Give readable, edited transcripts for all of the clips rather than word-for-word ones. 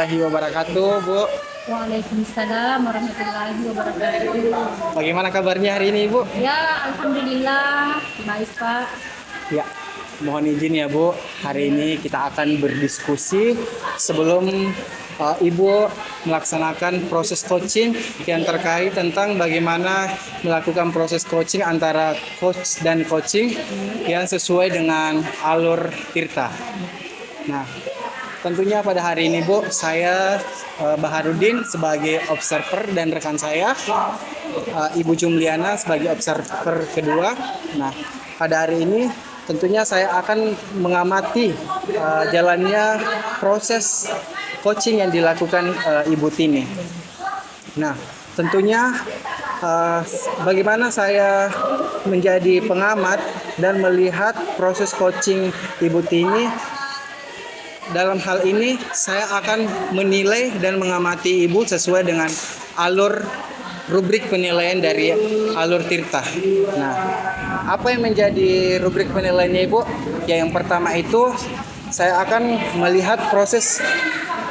warahmatullahi wabarakatuh, Bu. Waalaikumsalam warahmatullahi wabarakatuh. Bagaimana kabarnya hari ini, Bu? Ya, alhamdulillah baik Pak. Ya, mohon izin ya, Bu. Hari ini kita akan berdiskusi sebelum Ibu melaksanakan proses coaching yang terkait tentang bagaimana melakukan proses coaching antara coach dan coaching yang sesuai dengan alur Tirta. Nah, tentunya pada hari ini, Bu, saya Baharudin sebagai observer dan rekan saya Ibu Jumliana sebagai observer kedua. Nah, pada hari ini tentunya saya akan mengamati jalannya proses coaching yang dilakukan Ibu Tini. Nah, tentunya bagaimana saya menjadi pengamat dan melihat proses coaching Ibu Tini. Dalam hal ini saya akan menilai dan mengamati Ibu sesuai dengan alur rubrik penilaian dari alur Tirta. Nah, apa yang menjadi rubrik penilaiannya, Ibu? Ya, yang pertama itu saya akan melihat proses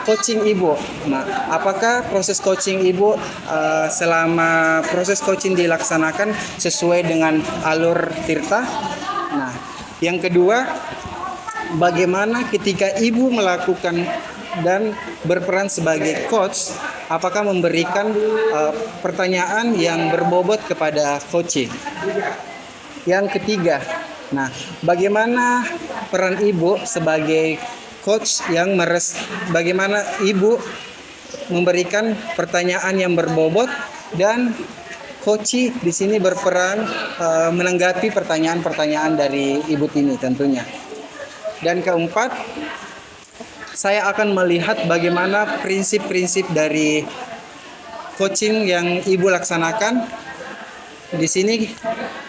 coaching Ibu. Nah, apakah proses coaching Ibu selama proses coaching dilaksanakan sesuai dengan alur Tirta? Nah, yang kedua, bagaimana ketika Ibu melakukan dan berperan sebagai coach, apakah memberikan pertanyaan yang berbobot kepada coaching? Yang ketiga, nah, bagaimana peran Ibu sebagai coach yang bagaimana Ibu memberikan pertanyaan yang berbobot dan coach di sini berperan menanggapi pertanyaan-pertanyaan dari Ibu Tini tentunya. Dan keempat, saya akan melihat bagaimana prinsip-prinsip dari coaching yang Ibu laksanakan. Di sini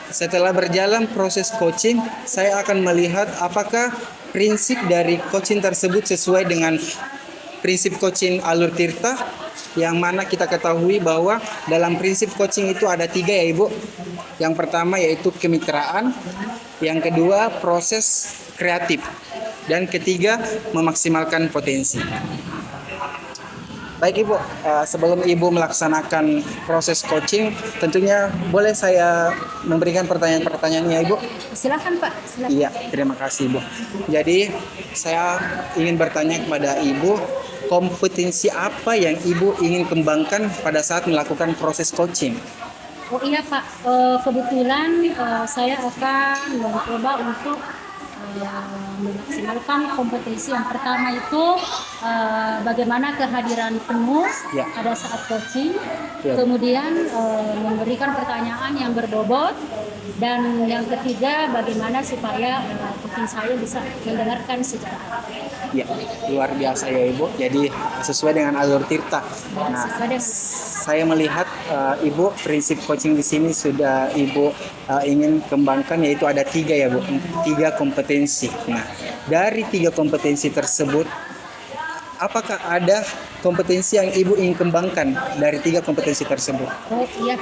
setelah berjalan proses coaching, saya akan melihat apakah prinsip dari coaching tersebut sesuai dengan prinsip coaching alur Tirta, yang mana kita ketahui bahwa dalam prinsip coaching itu ada 3 ya, Ibu. Yang pertama yaitu kemitraan, yang kedua proses kreatif, dan ketiga memaksimalkan potensi. Baik, Ibu, sebelum Ibu melaksanakan proses coaching, tentunya boleh saya memberikan pertanyaan-pertanyaannya, Ibu? Silakan Pak, silakan. Iya, terima kasih, Ibu. Jadi saya ingin bertanya kepada Ibu, kompetensi apa yang Ibu ingin kembangkan pada saat melakukan proses coaching? Oh iya Pak, kebetulan saya akan mencoba untuk memaksimalkan kompetensi. Yang pertama itu bagaimana kehadiran penuh Ya. pada saat coaching, Ya. kemudian memberikan pertanyaan yang berbobot, dan yang ketiga bagaimana supaya coaching saya bisa mendengarkan secara aktif. Ya, luar biasa ya, Ibu. Jadi sesuai dengan alur Tirta. Nah, Sesuai dengan saya melihat Ibu prinsip coaching di sini sudah Ibu ingin kembangkan, yaitu ada 3 ya, Bu, 3 kompetensi. Nah, dari 3 kompetensi tersebut, apakah ada kompetensi yang Ibu ingin kembangkan dari 3 kompetensi tersebut? Oh iya,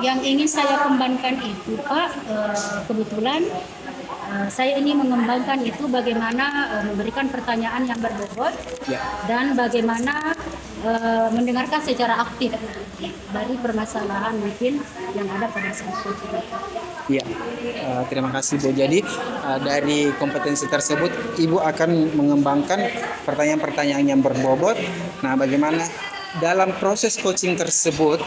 yang ingin saya kembangkan itu Pak, kebetulan saya ingin mengembangkan itu bagaimana memberikan pertanyaan yang berbobot, Ya. dan bagaimana mendengarkan secara aktif dari permasalahan mungkin yang ada pada saat itu. Ya, terima kasih, Bu. Jadi dari kompetensi tersebut Ibu akan mengembangkan pertanyaan-pertanyaan yang berbobot. Nah, bagaimana dalam proses coaching tersebut,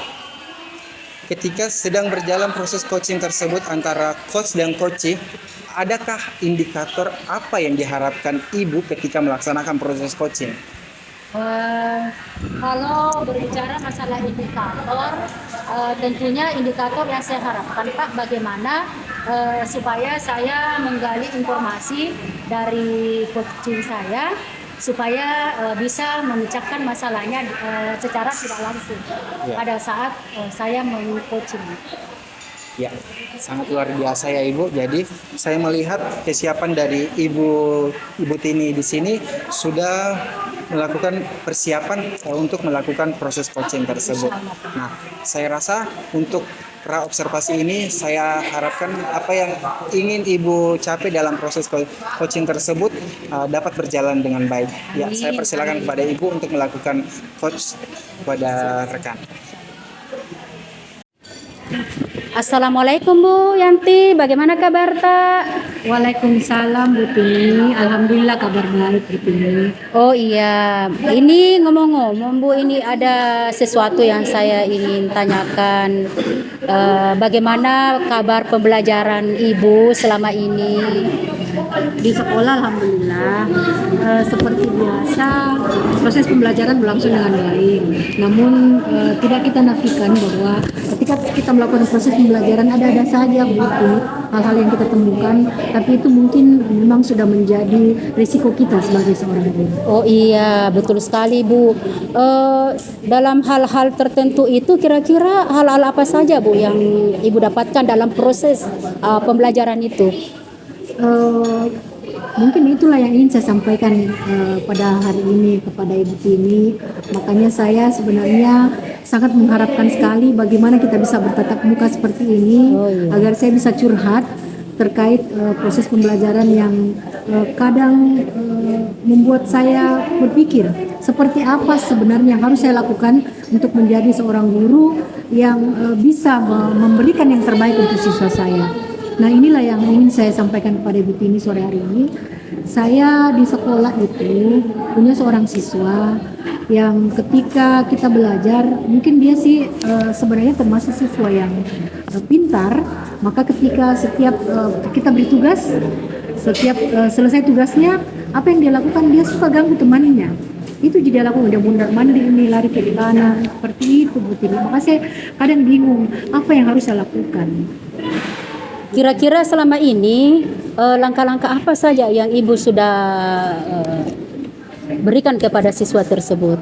ketika sedang berjalan proses coaching tersebut antara coach dan coachee, adakah indikator apa yang diharapkan Ibu ketika melaksanakan proses coaching? Kalau berbicara masalah indikator, tentunya indikator yang saya harapkan Pak, bagaimana supaya saya menggali informasi dari coaching saya supaya bisa memecahkan masalahnya secara tidak langsung pada saat saya meng-coaching. Ya, sangat luar biasa ya Ibu. Jadi saya melihat kesiapan dari Ibu Tini di sini sudah melakukan persiapan untuk melakukan proses coaching tersebut. Nah, saya rasa untuk observasi ini saya harapkan apa yang ingin Ibu capai dalam proses coaching tersebut dapat berjalan dengan baik. Ya, saya persilakan kepada Ibu untuk melakukan coach kepada rekan. Assalamualaikum Bu Yanti, bagaimana kabar Tak? Waalaikumsalam Bu Tini, alhamdulillah kabar baik Bu Tini. Oh iya, ini ngomong-ngomong Bu, ini ada sesuatu yang saya ingin tanyakan. Bagaimana kabar pembelajaran Ibu selama ini? Di sekolah alhamdulillah seperti biasa proses pembelajaran berlangsung dengan baik. Namun tidak kita nafikan bahwa ketika kita melakukan proses pembelajaran ada saja butuh hal-hal yang kita temukan, tapi itu mungkin memang sudah menjadi risiko kita sebagai seorang guru. Oh iya, betul sekali Bu. Dalam hal-hal tertentu itu kira-kira hal-hal apa saja Bu yang Ibu dapatkan dalam proses pembelajaran itu? Mungkin itulah yang ingin saya sampaikan pada hari ini kepada Ibu Tini. Makanya saya sebenarnya sangat mengharapkan sekali bagaimana kita bisa bertatap muka seperti ini, agar saya bisa curhat terkait proses pembelajaran yang kadang membuat saya berpikir seperti apa sebenarnya yang harus saya lakukan untuk menjadi seorang guru yang bisa memberikan yang terbaik untuk siswa saya. Nah, inilah yang ingin saya sampaikan kepada Ibu Tini sore hari ini. Saya di sekolah itu punya seorang siswa yang ketika kita belajar, mungkin dia sih sebenarnya termasuk siswa yang pintar. Maka ketika setiap kita beri tugas, setiap selesai tugasnya, apa yang dia lakukan, dia suka ganggu temannya. Itu dia lakukan, dia mundar-mandir ini, lari ke kanan, seperti itu Bu Tini. Maka saya kadang bingung, apa yang harus saya lakukan. Kira-kira selama ini langkah-langkah apa saja yang Ibu sudah berikan kepada siswa tersebut?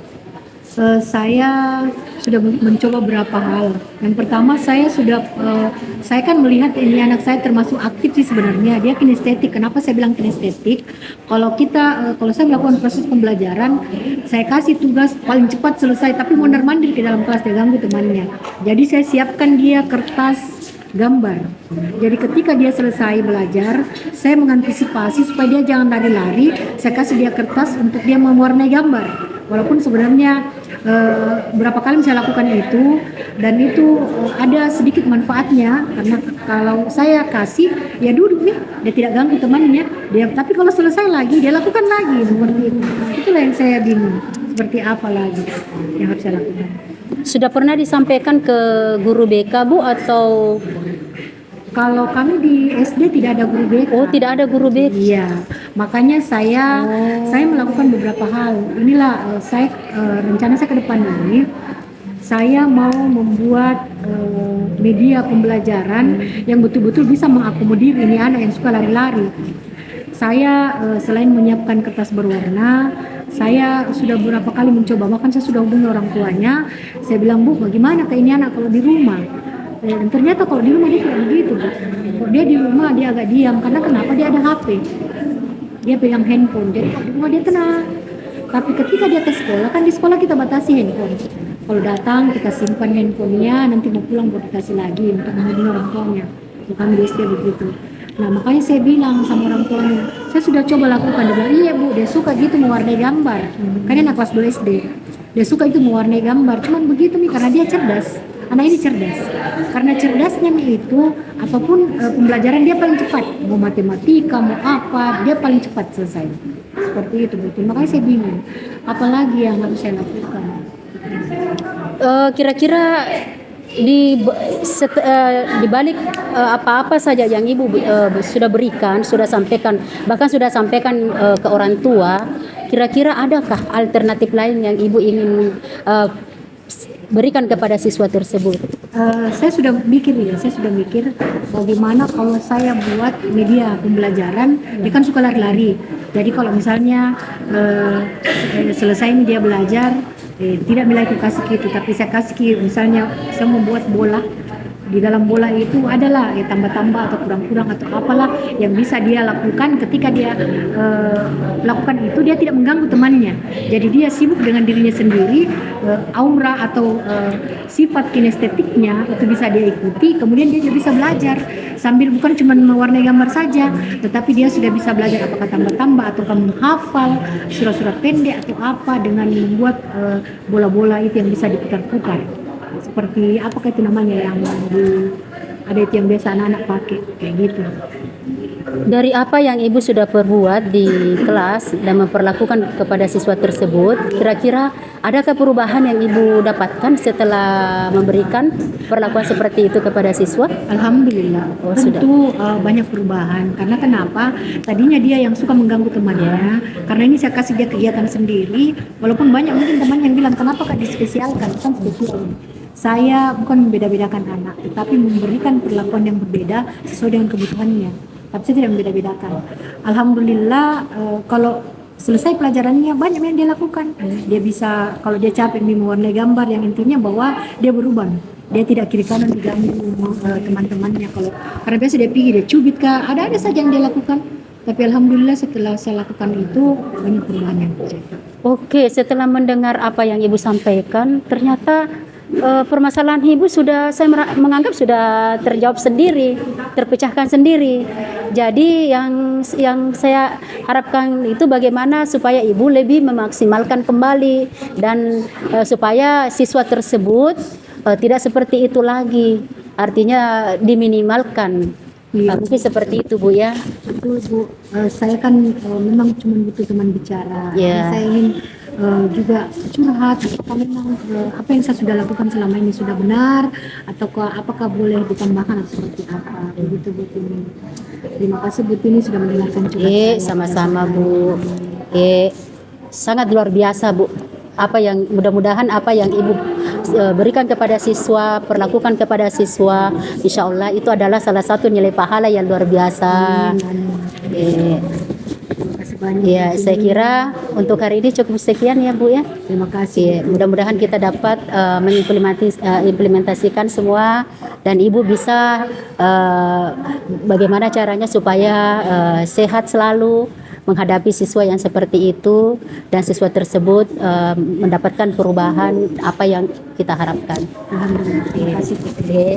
Saya sudah mencoba beberapa hal. Yang pertama saya kan melihat ini anak saya termasuk aktif sih sebenarnya. Dia kinestetik. Kenapa saya bilang kinestetik? Kalau saya melakukan proses pembelajaran, saya kasih tugas paling cepat selesai, tapi mondar-mandir ke dalam kelas, dia ganggu temannya. Jadi saya siapkan dia kertas gambar. Jadi ketika dia selesai belajar, saya mengantisipasi supaya dia jangan lari-lari. Saya kasih dia kertas untuk dia mewarnai gambar. Walaupun sebenarnya berapa kali saya lakukan itu, dan itu ada sedikit manfaatnya, karena kalau saya kasih, ya duduk nih, dia tidak ganggu temannya. Tapi kalau selesai lagi, dia lakukan lagi seperti itu. Itulah yang saya bingung. Seperti apa lagi yang harus saya lakukan? Sudah pernah disampaikan ke guru BK Bu atau? Kalau kami di SD tidak ada guru BK. Oh, tidak ada guru BK. Iya, makanya saya melakukan beberapa hal. Inilah rencana saya ke depan ini. Saya mau membuat media pembelajaran yang betul-betul bisa mengakomodir ini anak yang suka lari-lari. Saya selain menyiapkan kertas berwarna, saya sudah beberapa kali mencoba, bahkan saya sudah hubungi orang tuanya. Saya bilang, Bu, bagaimana ke ini anak kalau di rumah? Dan ternyata kalau di rumah dia tidak begitu, Bu. Kalau dia di rumah dia agak diam, karena kenapa? Dia ada HP, dia pegang handphone, jadi kalau di rumah dia tenang. Tapi ketika dia ke sekolah, kan di sekolah kita batasi handphone. Kalau datang kita simpan handphonenya, nanti mau pulang buat dikasih lagi untuk menghubungi orang tuanya. Bukan di SD begitu. Nah, makanya saya bilang sama orang tuanya, saya sudah coba lakukan. Dia bilang, iya Bu, dia suka gitu mewarnai gambar. Kan dia anak kelas 2 SD. Dia suka itu mewarnai gambar. Cuman begitu nih, karena dia cerdas. Anak ini cerdas. Karena cerdasnya nih itu, apapun pembelajaran dia paling cepat. Mau matematika, mau apa, dia paling cepat selesai. Seperti itu betul. Makanya saya bingung, apalagi yang harus saya lakukan. Kira-kira di balik apa-apa saja yang Ibu sudah berikan, sudah sampaikan, bahkan sudah sampaikan ke orang tua, kira-kira adakah alternatif lain yang Ibu ingin berikan kepada siswa tersebut? Saya sudah mikir bagaimana kalau saya buat media pembelajaran. Dia kan suka lari-lari, jadi kalau misalnya selesai ini dia belajar, tidak nilai kasih gitu, tapi saya kasih misalnya saya membuat bola di dalam bola itu adalah ya tambah-tambah atau kurang-kurang atau apalah yang bisa dia lakukan. Ketika dia lakukan itu, dia tidak mengganggu temannya, jadi dia sibuk dengan dirinya sendiri. Aura atau sifat kinestetiknya itu bisa dia ikuti, kemudian dia juga bisa belajar sambil bukan cuma mewarnai gambar saja, tetapi dia sudah bisa belajar apakah tambah-tambah atau menghafal surat-surat pendek atau apa dengan membuat bola-bola itu yang bisa diputar-putar. Seperti apakah itu namanya yang ada itu yang biasa anak-anak pakai kayak gitu. Dari apa yang Ibu sudah perbuat di kelas dan memperlakukan kepada siswa tersebut, kira-kira adakah perubahan yang Ibu dapatkan setelah memberikan perlakuan seperti itu kepada siswa? Alhamdulillah, Oh, tentu banyak perubahan. Karena kenapa? Tadinya dia yang suka mengganggu temannya. Karena ini saya kasih dia kegiatan sendiri. Walaupun banyak mungkin teman yang bilang, kenapa Kak dispesialkan? Kan spesial. Saya bukan membeda-bedakan anak, tetapi memberikan perlakuan yang berbeda sesuai dengan kebutuhannya. Tapi saya tidak membeda-bedakan. Alhamdulillah, kalau selesai pelajarannya banyak yang dia lakukan. Dia bisa, kalau dia capek mewarnai gambar, yang intinya bahwa dia berubah. Dia tidak kiri kanan diganggu teman-temannya. Kalau karena biasa dia pergi, dia cubit kah, ada saja yang dia lakukan. Tapi alhamdulillah setelah saya lakukan itu banyak perubahan yang terjadi. Oke, setelah mendengar apa yang Ibu sampaikan, ternyata permasalahan Ibu sudah saya menganggap sudah terjawab sendiri, terpecahkan sendiri. Jadi yang saya harapkan itu bagaimana supaya Ibu lebih memaksimalkan kembali dan supaya siswa tersebut tidak seperti itu lagi. Artinya diminimalkan. Iya. Mungkin seperti itu Bu ya. Betul Bu, saya kan memang cuma butuh teman bicara. Ya. Saya ingin juga curhat apakah memang apa yang saya sudah lakukan selama ini sudah benar ataukah apakah boleh ditambahkan atau seperti apa. Begitu Bu Tini. Terima kasih Bu Tini sudah mendengarkan curhat saya. Sama-sama Bu. Sangat luar biasa Bu. Apa yang mudah-mudahan apa yang Ibu berikan kepada siswa, perlakukan kepada siswa, insya Allah itu adalah salah satu nilai pahala yang luar biasa. Terima kasih banyak. Ya, saya kira untuk hari ini cukup sekian ya Bu ya. Terima kasih. Mudah-mudahan kita dapat mengimplementasikan semua dan Ibu bisa bagaimana caranya supaya sehat selalu menghadapi siswa yang seperti itu dan siswa tersebut mendapatkan perubahan apa yang kita harapkan. Alhamdulillah. Terima kasih.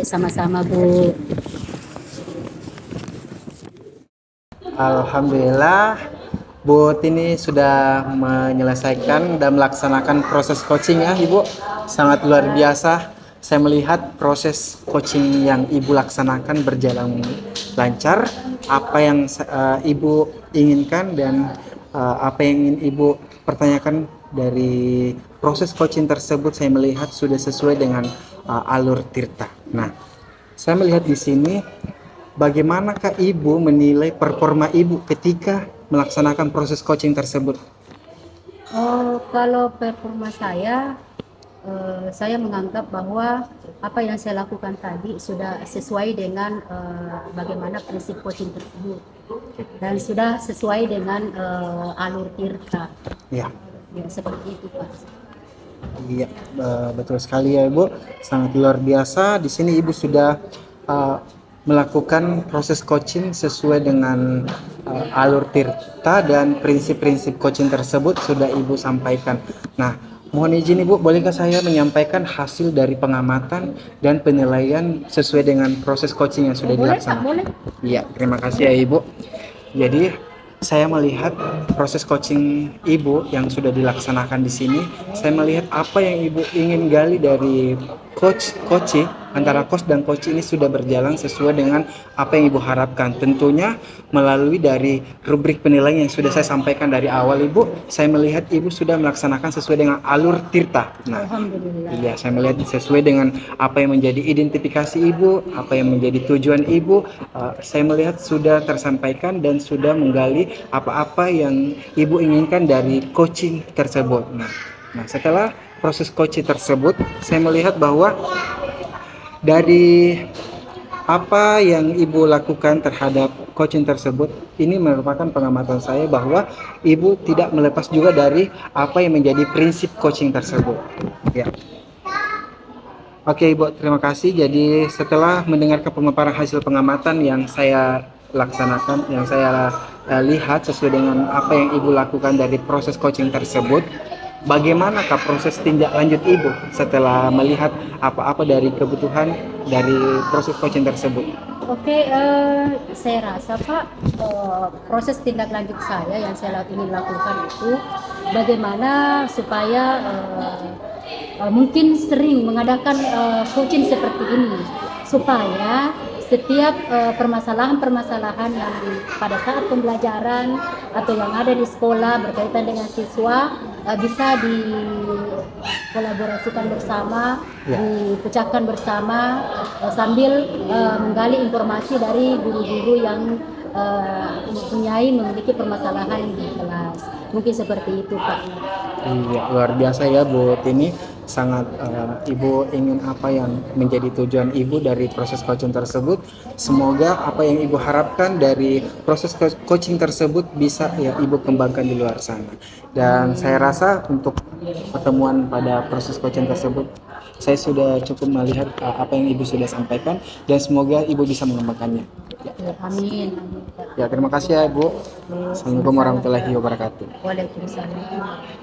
Sama-sama Bu. Alhamdulillah, Bu Tini sudah menyelesaikan dan melaksanakan proses coaching ya Ibu. Sangat luar biasa. Saya melihat proses coaching yang Ibu laksanakan berjalan lancar. Apa yang Ibu inginkan dan apa yang ingin Ibu pertanyakan dari proses coaching tersebut, saya melihat sudah sesuai dengan alur Tirta. Nah, saya melihat di sini bagaimanakah Ibu menilai performa Ibu ketika melaksanakan proses coaching tersebut? Kalau performa saya menganggap bahwa apa yang saya lakukan tadi sudah sesuai dengan bagaimana prinsip coaching tersebut dan sudah sesuai dengan alur Tirta. Ya. Ya, seperti itu Pak. Iya, betul sekali ya Ibu. Sangat luar biasa. Di sini Ibu sudah melakukan proses coaching sesuai dengan alur Tirta dan prinsip-prinsip coaching tersebut sudah Ibu sampaikan. Nah, mohon izin Ibu, bolehkah saya menyampaikan hasil dari pengamatan dan penilaian sesuai dengan proses coaching yang sudah dilaksanakan? Boleh. Iya, terima kasih ya Ibu. Jadi saya melihat proses coaching Ibu yang sudah dilaksanakan di sini. Saya melihat apa yang Ibu ingin gali dari coaching antara coach dan coach ini sudah berjalan sesuai dengan apa yang Ibu harapkan. Tentunya melalui dari rubrik penilaian yang sudah saya sampaikan dari awal Ibu, saya melihat Ibu sudah melaksanakan sesuai dengan alur Tirta. Nah, Alhamdulillah. iya, saya melihat sesuai dengan apa yang menjadi identifikasi Ibu, apa yang menjadi tujuan Ibu. Saya melihat sudah tersampaikan dan sudah menggali apa-apa yang Ibu inginkan dari coaching tersebut. Nah, setelah proses coaching tersebut, saya melihat bahwa dari apa yang Ibu lakukan terhadap coaching tersebut, ini merupakan pengamatan saya bahwa Ibu tidak melepas juga dari apa yang menjadi prinsip coaching tersebut. Ya. Oke Ibu, terima kasih. Jadi setelah mendengarkan pemaparan hasil pengamatan yang saya laksanakan, yang saya lihat sesuai dengan apa yang Ibu lakukan dari proses coaching tersebut, bagaimanakah proses tindak lanjut Ibu setelah melihat apa-apa dari kebutuhan dari proses coaching tersebut? Oke, saya rasa Pak, proses tindak lanjut saya yang saya ingin lakukan itu bagaimana supaya mungkin sering mengadakan coaching seperti ini supaya setiap permasalahan-permasalahan yang pada saat pembelajaran atau yang ada di sekolah berkaitan dengan siswa bisa dikolaborasikan bersama, Ya. dipecahkan bersama sambil menggali informasi dari guru-guru yang memiliki permasalahan di kelas. Mungkin seperti itu Pak. Iya, luar biasa ya Bu Tini. Sangat Ibu ingin apa yang menjadi tujuan Ibu dari proses coaching tersebut. Semoga apa yang Ibu harapkan dari proses coaching tersebut bisa ya Ibu kembangkan di luar sana. Dan saya rasa untuk pertemuan pada proses coaching tersebut saya sudah cukup melihat apa yang Ibu sudah sampaikan dan semoga Ibu bisa mengembangkannya. Ya, Ya, amin. Amin. ya terima kasih ya Bu. Assalamualaikum warahmatullahi wabarakatuh. Waalaikumsalam.